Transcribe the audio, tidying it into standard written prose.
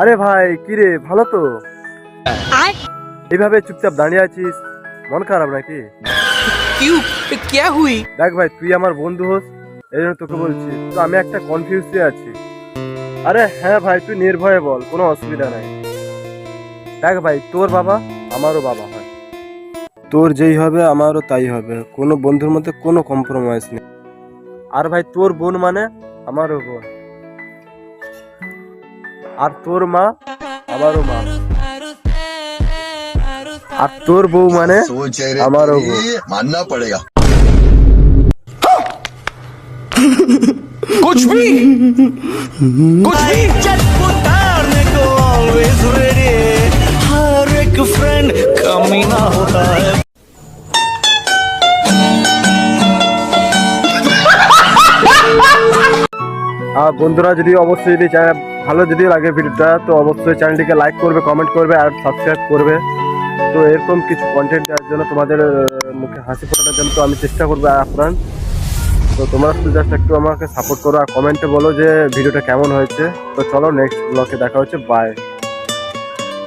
আরে ভাই কিরে, ভালো তো? এইভাবে চুপচাপ দাঁড়িয়ে আছিস, মন খারাপ নাকি? क्यों क्या हुई? দেখ ভাই, তুই আমার বন্ধু হোস, এই জন্য তোকে বলছি। তো আমি একটা কনফিউজে আছি। আরে হ্যাঁ ভাই, তুই নির্ভয়ে বল, কোনো অসুবিধা নাই। দেখ ভাই, তোর বাবা আমারও বাবা হয়, তোর যেই হবে আমারও তাই হবে, কোনো বন্ধুর মধ্যে কোনো কম্প্রোমাইজ নেই। আর ভাই, তোর বোন মানে আমারও বোন, আর তোর মা আমারও মা, আর তোর বউ মানে सोच है रे আমারও বউ। तेरी, मानना पड़ेगा। कुछ भी चटपुटारने को always ready, हर एक फ्रेंड कमीना होता है। আর বন্ধুরা, যদি অবশ্যই যদি ভালো যদি লাগে ভিডিওটা, তো অবশ্যই চ্যানেলটিকে লাইক করবে, কমেন্ট করবে আর সাবস্ক্রাইব করবে। তো এরকম কিছু কন্টেন্ট দেওয়ার জন্য, তোমাদের মুখে হাসি ফোটানোর জন্য তো আমি চেষ্টা করবো আপ্রাণ। তো তোমরা শুধু জাস্ট একটু আমাকে সাপোর্ট করো আর কমেন্টে বলো যে ভিডিওটা কেমন হয়েছে। তো চলো, নেক্সট ব্লগে দেখা হচ্ছে, বাই।